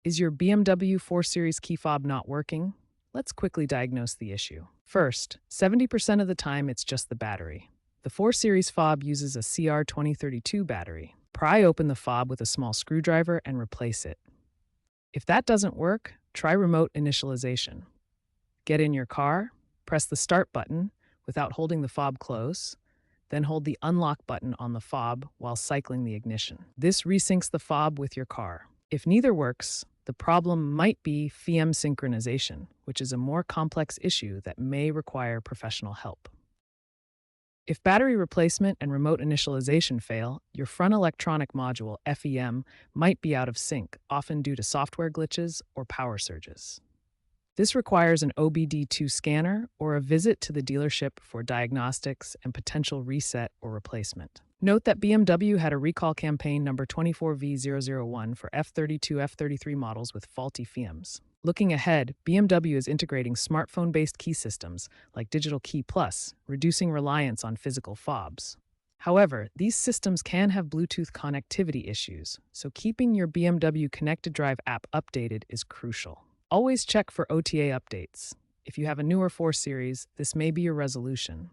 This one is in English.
Is your BMW 4 Series key fob not working? Let's quickly diagnose the issue. First, 70% of the time it's just the battery. The 4 Series fob uses a CR2032 battery. Pry open the fob with a small screwdriver and replace it. If that doesn't work, try remote initialization. Get in your car, press the start button without holding the fob close, then hold the unlock button on the fob while cycling the ignition. This resyncs the fob with your car. If neither works, the problem might be FEM synchronization, which is a more complex issue that may require professional help. If battery replacement and remote initialization fail, your front electronic module, FEM, might be out of sync, often due to software glitches or power surges. This requires an OBD2 scanner or a visit to the dealership for diagnostics and potential reset or replacement. Note that BMW had a recall campaign number 24V001 for F32, F33 models with faulty FEMs. Looking ahead, BMW is integrating smartphone-based key systems like Digital Key Plus, reducing reliance on physical fobs. However, these systems can have Bluetooth connectivity issues, so keeping your BMW Connected Drive app updated is crucial. Always check for OTA updates. If you have a newer 4 Series, this may be your resolution.